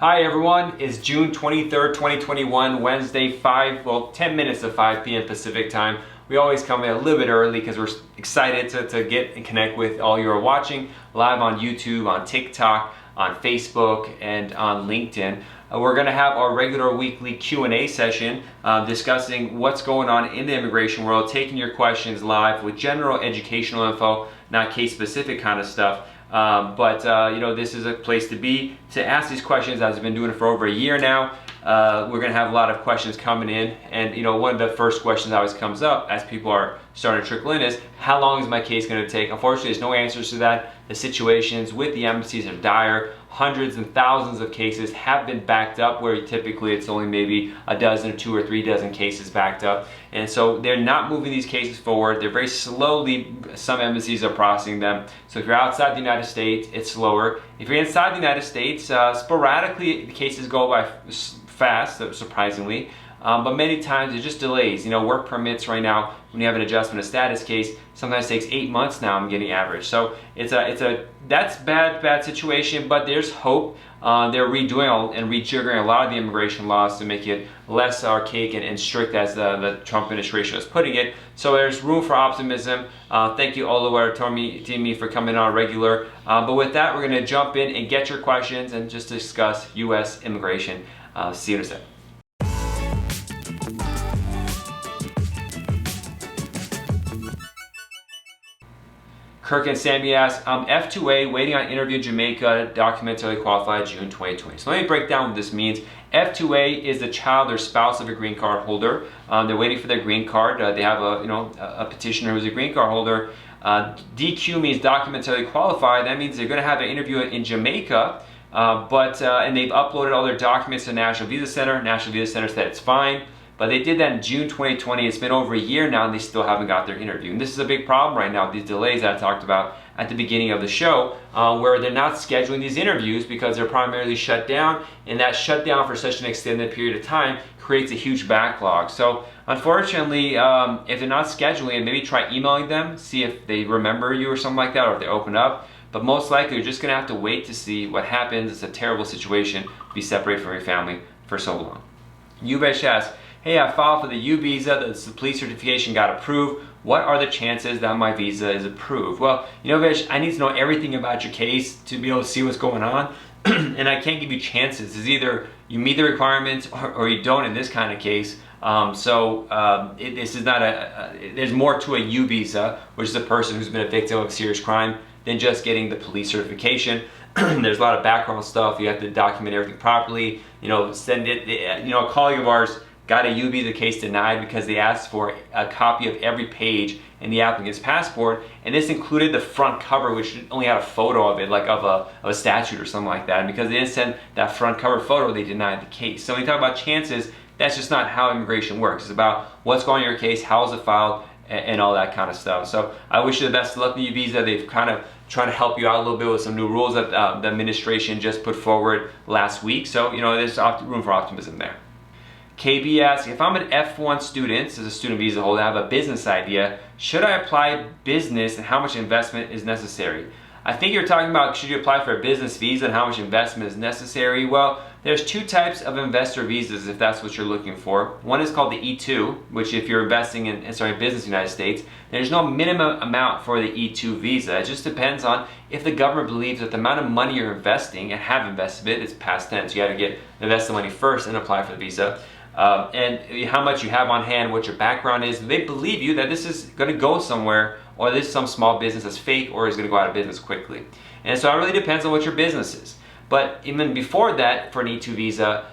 Hi everyone, it's June 23rd, 2021, Wednesday, 10 minutes to 5 p.m. Pacific time. We always come in a little bit early because we're excited to get and connect with all you are watching live on YouTube, on TikTok, on Facebook, and on LinkedIn. We're going to have our regular weekly Q&A session discussing what's going on in the immigration world, taking your questions live with general educational info, not case-specific kind of stuff. This is a place to be to ask these questions. I've been doing it for over a year now. We're going to have a lot of questions coming in, and one of the first questions that always comes up as people are starting to trickle in is, how long is my case going to take? Unfortunately, there's no answers to that. The situations with the embassies are dire. Hundreds and thousands of cases have been backed up, where typically it's only maybe a dozen or 2 or 3 dozen cases backed up. And so they're not moving these cases forward. They're very slowly, some embassies are processing them. So if you're outside the United States, it's slower. If you're inside the United States, sporadically the cases go by fast, surprisingly. But many times there's just delays. Work permits right now, when you have an adjustment of status case, sometimes takes 8 months now. I'm getting average. So that's bad situation. But there's hope. They're redoing and rejiggering a lot of the immigration laws to make it less archaic and strict as the Trump administration is putting it. So there's room for optimism. Thank you, Oluwa Timi, for coming on regular. But with that, we're going to jump in and get your questions and just discuss U.S. immigration. See you in a second. Kirk and Sammy asks, I'm F2A, waiting on interview in Jamaica, documentarily qualified June 2020. So let me break down what this means. F2A is the child or spouse of a green card holder. They're waiting for their green card. They have a petitioner who's a green card holder. DQ means documentarily qualified. That means they're going to have an interview in Jamaica, and they've uploaded all their documents to National Visa Center. National Visa Center said it's fine. But they did that in June 2020. It's been over a year now, and they still haven't got their interview. And this is a big problem right now, these delays that I talked about at the beginning of the show, where they're not scheduling these interviews because they're primarily shut down, and that shutdown for such an extended period of time creates a huge backlog. So unfortunately, if they're not scheduling it, maybe try emailing them, see if they remember you or something like that, or if they open up. But most likely, you're just going to have to wait to see what happens. It's a terrible situation to be separated from your family for so long. Yuvesh asks, hey, I filed for the U visa, the police certification got approved. What are the chances that my visa is approved? Well, Vish, I need to know everything about your case to be able to see what's going on. And I can't give you chances. It's either you meet the requirements or you don't in this kind of case. This is not there's more to a U visa, which is a person who's been a victim of serious crime, than just getting the police certification. There's a lot of background stuff. You have to document everything properly. Send it. A colleague of ours got a U visa case denied because they asked for a copy of every page in the applicant's passport, and this included the front cover, which only had a photo of it, like of a statue or something like that. And because they didn't send that front cover photo, they denied the case. So when you talk about chances, that's just not how immigration works. It's about what's going on in your case, how is it filed, and all that kind of stuff. So I wish you the best of luck with the U visa. They've kind of trying to help you out a little bit with some new rules that the administration just put forward last week. So there's room for optimism there. KB asks, if I'm an F1 student, as a student visa holder, I have a business idea, should I apply business and how much investment is necessary? I think you're talking about, should you apply for a business visa and how much investment is necessary? Well, there's 2 types of investor visas if that's what you're looking for. One is called the E2, which if you're investing in business in the United States, there's no minimum amount for the E2 visa. It just depends on if the government believes that the amount of money you're investing and have invested it, it's past tense. You got to invest the money first and apply for the visa. And how much you have on hand, what your background is. They believe you that this is going to go somewhere, or this is some small business that's fake or is going to go out of business quickly. And so it really depends on what your business is. But even before that, for an E2 visa,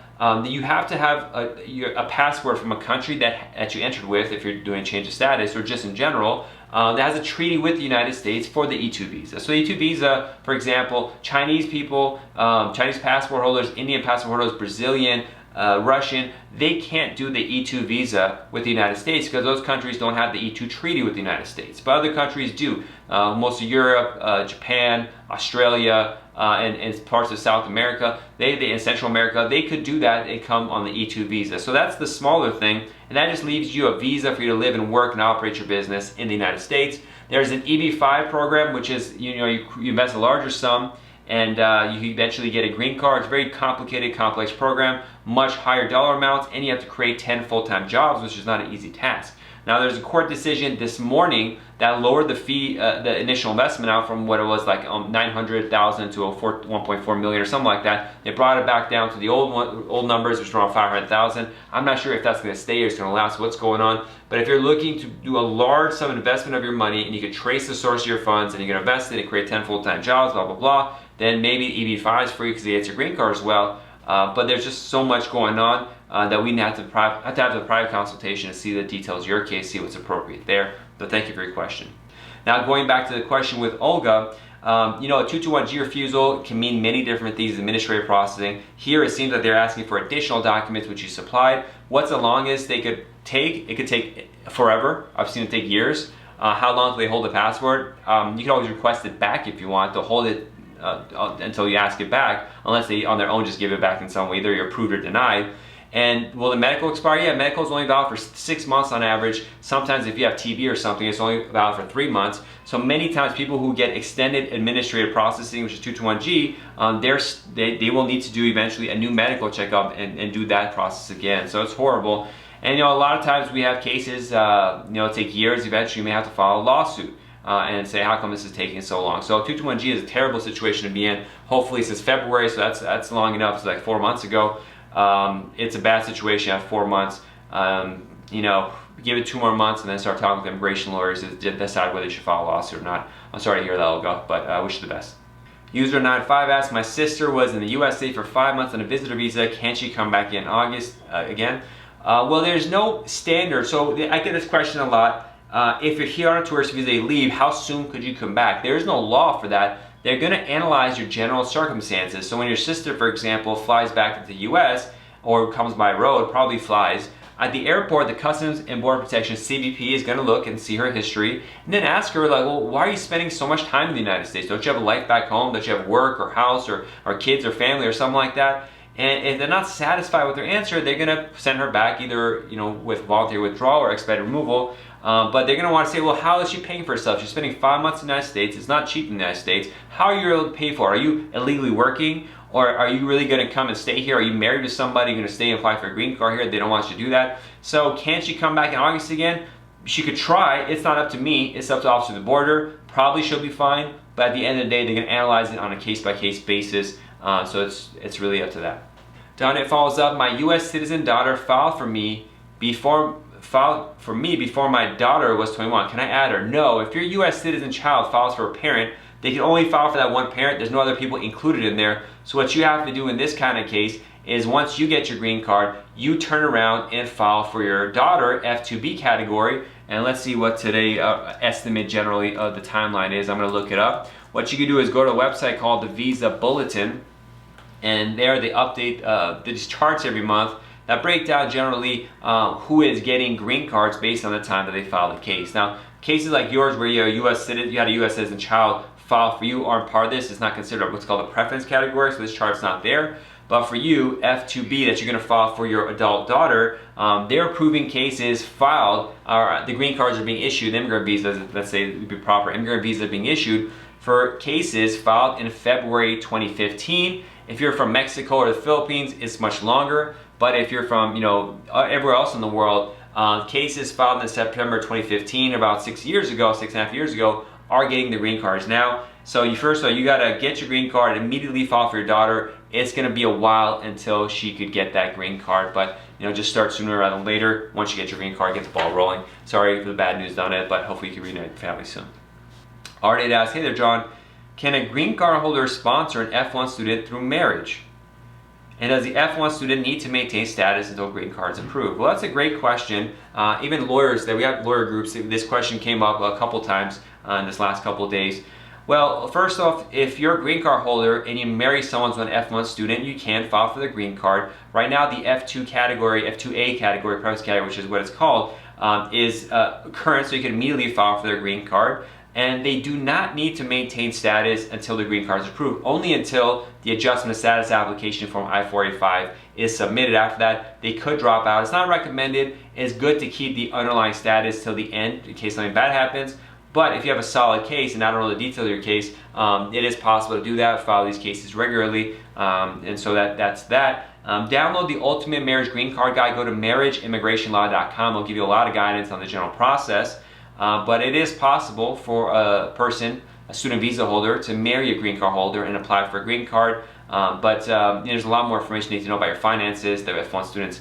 you have to have a passport from a country that you entered with, if you're doing change of status or just in general, that has a treaty with the United States for the E2 visa. So the E2 visa, for example, Chinese people, Chinese passport holders, Indian passport holders, Brazilian, Russian, they can't do the E2 visa with the United States because those countries don't have the E2 treaty with the United States. But other countries do. Most of Europe, Japan, Australia, and parts of South America, and Central America, they could do that and come on the E2 visa. So that's the smaller thing, and that just leaves you a visa for you to live and work and operate your business in the United States. There's an EB-5 program, which is you invest a larger sum and you eventually get a green card. It's a very complicated, complex program, much higher dollar amounts, and you have to create 10 full-time jobs, which is not an easy task. Now, there's a court decision this morning that lowered the fee, the initial investment out from what it was like $900,000 to 1.4 million or something like that. They brought it back down to the old numbers, which were around 500,000. I'm not sure if that's going to stay or it's going to last. What's going on? But if you're looking to do a large sum investment of your money and you can trace the source of your funds and you can invest it and create 10 full-time jobs, blah blah blah, then maybe EB-5 is free because it gets your green card as well. But there's just so much going on that we have to have a private consultation to see the details of your case, see what's appropriate there. But thank you for your question. Now, going back to the question with Olga, you know, a 221G refusal can mean many different things in administrative processing. Here, it seems that they're asking for additional documents which you supplied. What's the longest they could take? It could take forever. I've seen it take years. How long do they hold the passport? You can always request it back if you want. They'll hold it until you ask it back, unless they on their own just give it back in some way. Either you're approved or denied. And will the medical expire? Yeah, medical is only valid for 6 months on average. Sometimes if you have TB or something, it's only valid for 3 months. So many times people who get extended administrative processing, which is 221G, they will need to do eventually a new medical checkup and do that process again. So it's horrible. And you know, a lot of times we have cases, you know, take years. Eventually you may have to file a lawsuit and say, how come this is taking so long? So 221G is a terrible situation to be in. Hopefully since February, so that's long enough. It's like 4 months ago. It's a bad situation at 4 months. You know, give it 2 more months and then start talking with immigration lawyers to decide whether you should file a lawsuit or not. I'm sorry to hear that, Olga, but I wish you the best. User 95 asks, my sister was in the USA for 5 months on a visitor visa. Can she come back in August again? Well, there's no standard. So I get this question a lot. If you're here on a tourist visa, you leave, how soon could you come back? There's no law for that. They're going to analyze your general circumstances. So when your sister, for example, flies back to the US or comes by road, probably flies, at the airport, the Customs and Border Protection, CBP, is going to look and see her history and then ask her, like, well, why are you spending so much time in the United States? Don't you have a life back home? Don't you have work or house or kids or family or something like that? And if they're not satisfied with their answer, they're going to send her back either, you know, with voluntary withdrawal or expedited removal. But they're going to want to say, well, how is she paying for herself? She's spending 5 months in the United States. It's not cheap in the United States. How are you able to pay for it? Are you illegally working? Or are you really going to come and stay here? Are you married to somebody going to stay and apply for a green card here? They don't want you to do that. So can she come back in August again? She could try. It's not up to me. It's up to Officer of the Border. Probably she'll be fine. But at the end of the day, they're going to analyze it on a case-by-case basis. So it's really up to that. Down it follows up, my U.S. citizen daughter filed for me before my daughter was 21. Can I add her? No. If your U.S. citizen child files for a parent, they can only file for that one parent. There's no other people included in there. So what you have to do in this kind of case is once you get your green card, you turn around and file for your daughter, F2B category. And let's see what today estimate generally of the timeline is. I'm going to look it up. What you can do is go to a website called the Visa Bulletin. And there they update these charts every month that break down generally who is getting green cards based on the time that they file the case. Now, cases like yours where you're a U.S. citizen, you had a U.S. citizen child file for you aren't part of this. It's not considered what's called a preference category, so this chart's not there. But for you, F2B, that you're going to file for your adult daughter, they're approving cases filed, the green cards are being issued, immigrant visas, let's say it would be proper, immigrant visas being issued for cases filed in February 2015. If you're from Mexico or the Philippines, it's much longer. But if you're from, you know, everywhere else in the world, cases filed in September 2015, about 6 years ago, 6.5 years ago, are getting the green cards now. So you gotta get your green card, immediately file for your daughter. It's gonna be a while until she could get that green card, but you know, just start sooner rather than later. Once you get your green card, get the ball rolling. Sorry for the bad news on it, but hopefully you can reunite your family soon. Already asked, hey there, John. Can a green card holder sponsor an F1 student through marriage? And does the F1 student need to maintain status until green card is approved? Well, that's a great question. Even lawyers, we have lawyer groups, this question came up a couple times in this last couple of days. Well, first off, if you're a green card holder and you marry someone who's an F1 student, you can file for the green card. Right now, the F2 category, F2A category, preference category, which is what it's called, is current, so you can immediately file for their green card. And they do not need to maintain status until the green card is approved, only until the adjustment of status application form I-485 is submitted. After that, they could drop out. It's not recommended. It's good to keep the underlying status till the end in case something bad happens. But if you have a solid case, and I don't know the details of your case, it is possible to do that, file these cases regularly, and so that's that. Download the Ultimate Marriage Green Card Guide. Go to marriageimmigrationlaw.com. It'll give you a lot of guidance on the general process. But it is possible for a person, a student visa holder, to marry a green card holder and apply for a green card. But there's a lot more information you need to know about your finances, the F1 student's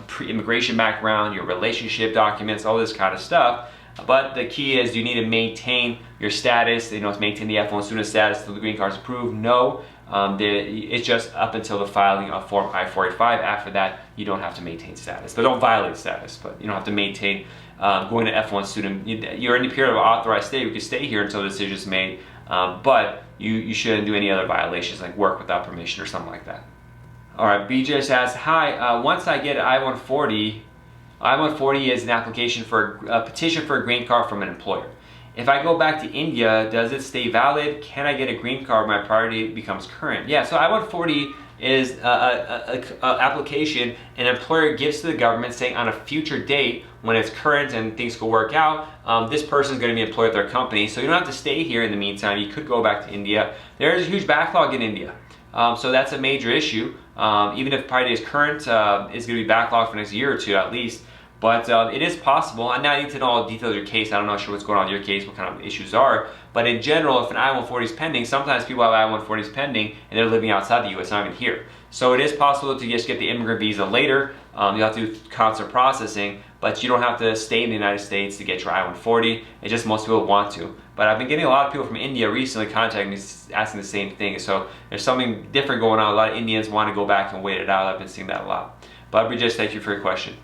pre-immigration background, your relationship documents, all this kind of stuff. But the key is you need to maintain your status, maintain the F1 student status until the green card is approved. No, it's just up until the filing of Form I-485. After that, you don't have to maintain status. But don't violate status, but you don't have to maintain going to F1 student. You're in the period of authorized stay. You can stay here until the decision is made, but you shouldn't do any other violations like work without permission or something like that. All right, BJ says, hi, once I get an I-140, I-140 is an application for a petition for a green card from an employer. If I go back to India, does it stay valid? Can I get a green card when my priority becomes current? Yeah, so I-140 is an application an employer gives to the government saying on a future date when it's current and things could work out, this person is going to be employed at their company. So you don't have to stay here in the meantime. You could go back to India. There's a huge backlog in India. So that's a major issue. Even if priority is current, it's going to be backlogged for the next year or two at least. But it is possible, and now I need to know all the details of your case. I'm not sure what's going on in your case, what kind of issues are. But in general, if an I-140 is pending, sometimes people have I-140s pending and they're living outside the U.S., not even here. So it is possible to just get the immigrant visa later. You have to do consular processing, but you don't have to stay in the United States to get your I-140. It's just most people want to. But I've been getting a lot of people from India recently contacting me asking the same thing. So there's something different going on. A lot of Indians want to go back and wait it out. I've been seeing that a lot. But Bridget, thank you for your question.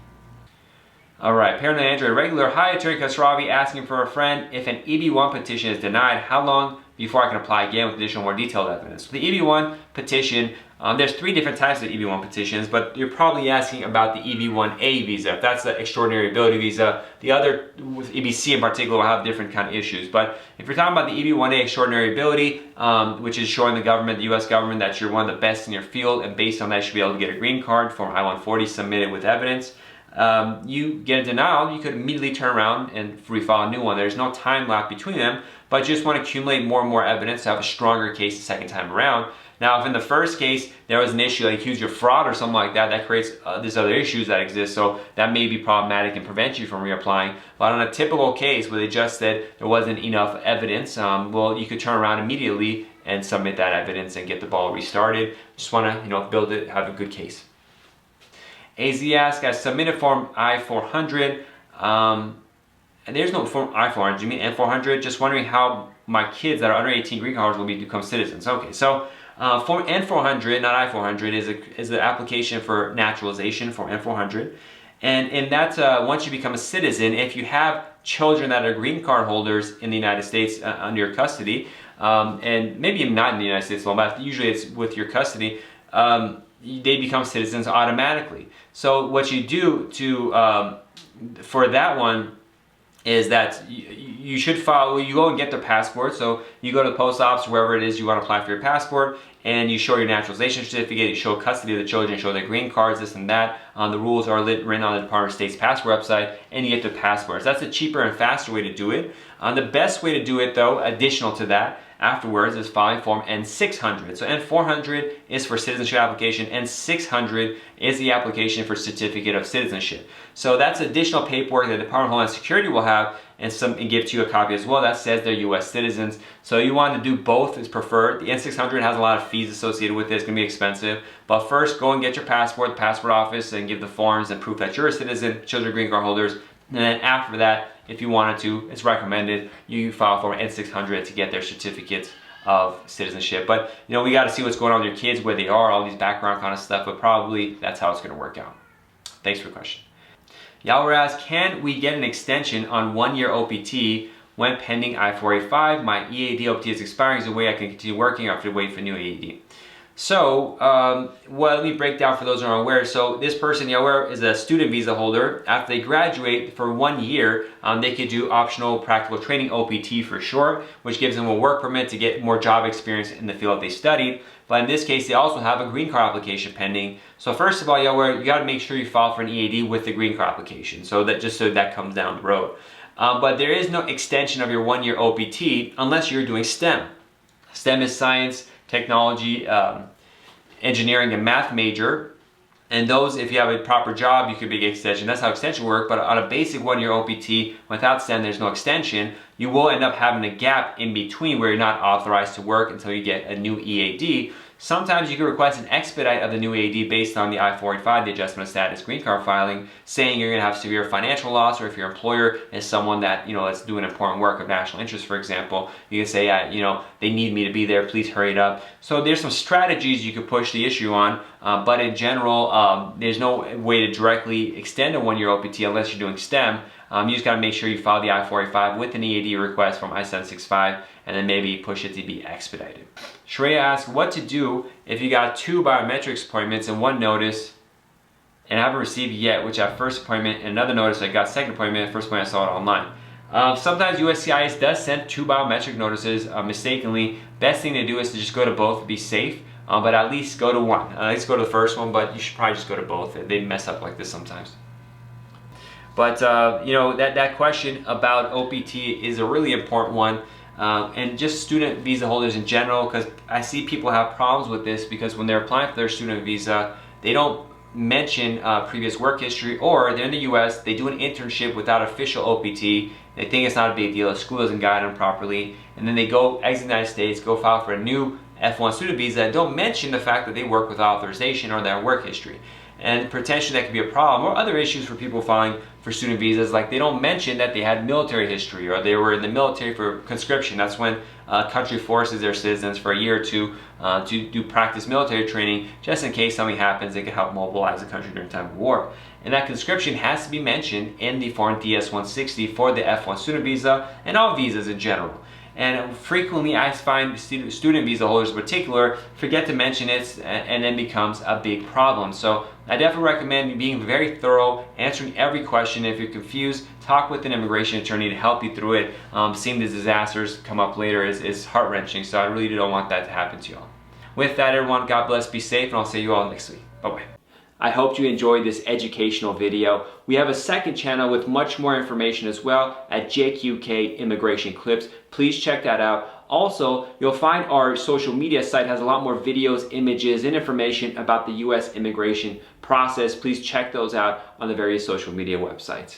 All right, Parent and Android regular. Hi, Attorney Khosravi asking for a friend. If an EB1 petition is denied, how long before I can apply again with additional more detailed evidence? So the EB1 petition, there's 3 different types of EB1 petitions, but you're probably asking about the EB1A visa. If that's the extraordinary ability visa, the other, with EBC in particular, will have different kind of issues. But if you're talking about the EB1A extraordinary ability, which is showing the government, the U.S. government, that you're one of the best in your field, and based on that, you should be able to get a green card, Form I-140 submitted with evidence. You get a denial, you could immediately turn around and refile a new one. There's no time lapse between them, but you just want to accumulate more and more evidence to have a stronger case the second time around. Now, if in the first case there was an issue like accused of fraud or something like that, that creates these other issues that exist, so that may be problematic and prevent you from reapplying. But on a typical case where they just said there wasn't enough evidence, well, you could turn around immediately and submit that evidence and get the ball restarted. Just want to, build it, have a good case. AZ asks, I submitted Form I-400, and there's no Form I-400, you mean N-400? Just wondering how my kids that are under 18 green cards will become citizens. Okay, so Form N-400, not I-400, is an application for naturalization, Form N-400. And in that, once you become a citizen, if you have children that are green card holders in the United States under your custody, and maybe not in the United States alone, but usually it's with your custody, they become citizens automatically. So what you do to for that one is that you should follow, you go and get their passport. So you go to the post office, wherever it is you want to apply for your passport, and you show your naturalization certificate, you show custody of the children, show their green cards, this and that. The rules are written on the Department of State's passport website, and you get their passports. That's a cheaper and faster way to do it. The best way to do it, though, additional to that, afterwards, is filing Form N-600. So N-400 is for citizenship application, N-600 is the application for certificate of citizenship. So that's additional paperwork that the Department of Homeland Security will have and give to you a copy as well that says they're U.S. citizens. So you want to do both is preferred. The N-600 has a lot of fees associated with it. It's going to be expensive. But first, go and get your passport, the passport office, and give the forms and proof that you're a citizen, children green card holders. And then after that, if you wanted to, it's recommended you file for N-600 to get their certificates of citizenship. But we got to see what's going on with your kids, where they are, all these background kind of stuff, but probably that's how it's going to work out. Thanks for the question. Yalwar asks, can we get an extension on 1-year OPT when pending I-485? My EAD OPT is expiring. Is there a way I can continue working or have to wait for new EAD? So, well, let me break down for those who are unaware. So this person, Yalwar, is a student visa holder. After they graduate for 1 year, they could do optional practical training, OPT for short, which gives them a work permit to get more job experience in the field they studied. But in this case, they also have a green card application pending. So first of all, Yalwar, you got to make sure you file for an EAD with the green card application, so that just so that comes down the road. But there is no extension of your 1-year OPT unless you're doing STEM. STEM is science, technology, engineering, and math major. And those, if you have a proper job, you could be extension. That's how extension works. But on a basic 1-year OPT, without STEM, there's no extension. You will end up having a gap in between where you're not authorized to work until you get a new EAD. Sometimes you can request an expedite of the new EAD based on the I-485, the adjustment of status green card filing, saying you're going to have severe financial loss, or if your employer is someone that, that's doing important work of national interest, for example, you can say, they need me to be there, please hurry it up. So there's some strategies you could push the issue on, but in general, there's no way to directly extend a 1-year OPT unless you're doing STEM. You just got to make sure you file the I-485 with an EAD request from I-765, and then maybe push it to be expedited. Shreya asks what to do if you got 2 biometrics appointments and 1 notice and I haven't received yet, which I have first appointment, and another notice I got second appointment, first appointment I saw it online. Sometimes USCIS does send 2 biometric notices mistakenly. Best thing to do is to just go to both to be safe, but at least go to one. At least go to the first one, but you should probably just go to both. They mess up like this sometimes. But that question about OPT is a really important one, and just student visa holders in general, because I see people have problems with this because when they're applying for their student visa, they don't mention previous work history, or they're in the US, they do an internship without official OPT, they think it's not a big deal, the school doesn't guide them properly, and then they go exit the United States, go file for a new F1 student visa, and don't mention the fact that they work with authorization or their work history. And potentially that could be a problem, or other issues for people filing for student visas, like they don't mention that they had military history or they were in the military for conscription. That's when a country forces their citizens for a year or two to do practice military training, just in case something happens, they can help mobilize the country during time of war. And that conscription has to be mentioned in the Form DS-160 for the F1 student visa and all visas in general. And frequently I find student visa holders in particular forget to mention it, and then becomes a big problem. So I definitely recommend being very thorough, answering every question. If you're confused, talk with an immigration attorney to help you through it. Seeing the disasters come up later is heart-wrenching, so I really don't want that to happen to you all. With that, everyone, God bless, be safe, and I'll see you all next week. Bye-bye. I hope you enjoyed this educational video. We have a second channel with much more information as well at JQK Immigration Clips. Please check that out. Also, you'll find our social media site has a lot more videos, images, and information about the US immigration process. Please check those out on the various social media websites.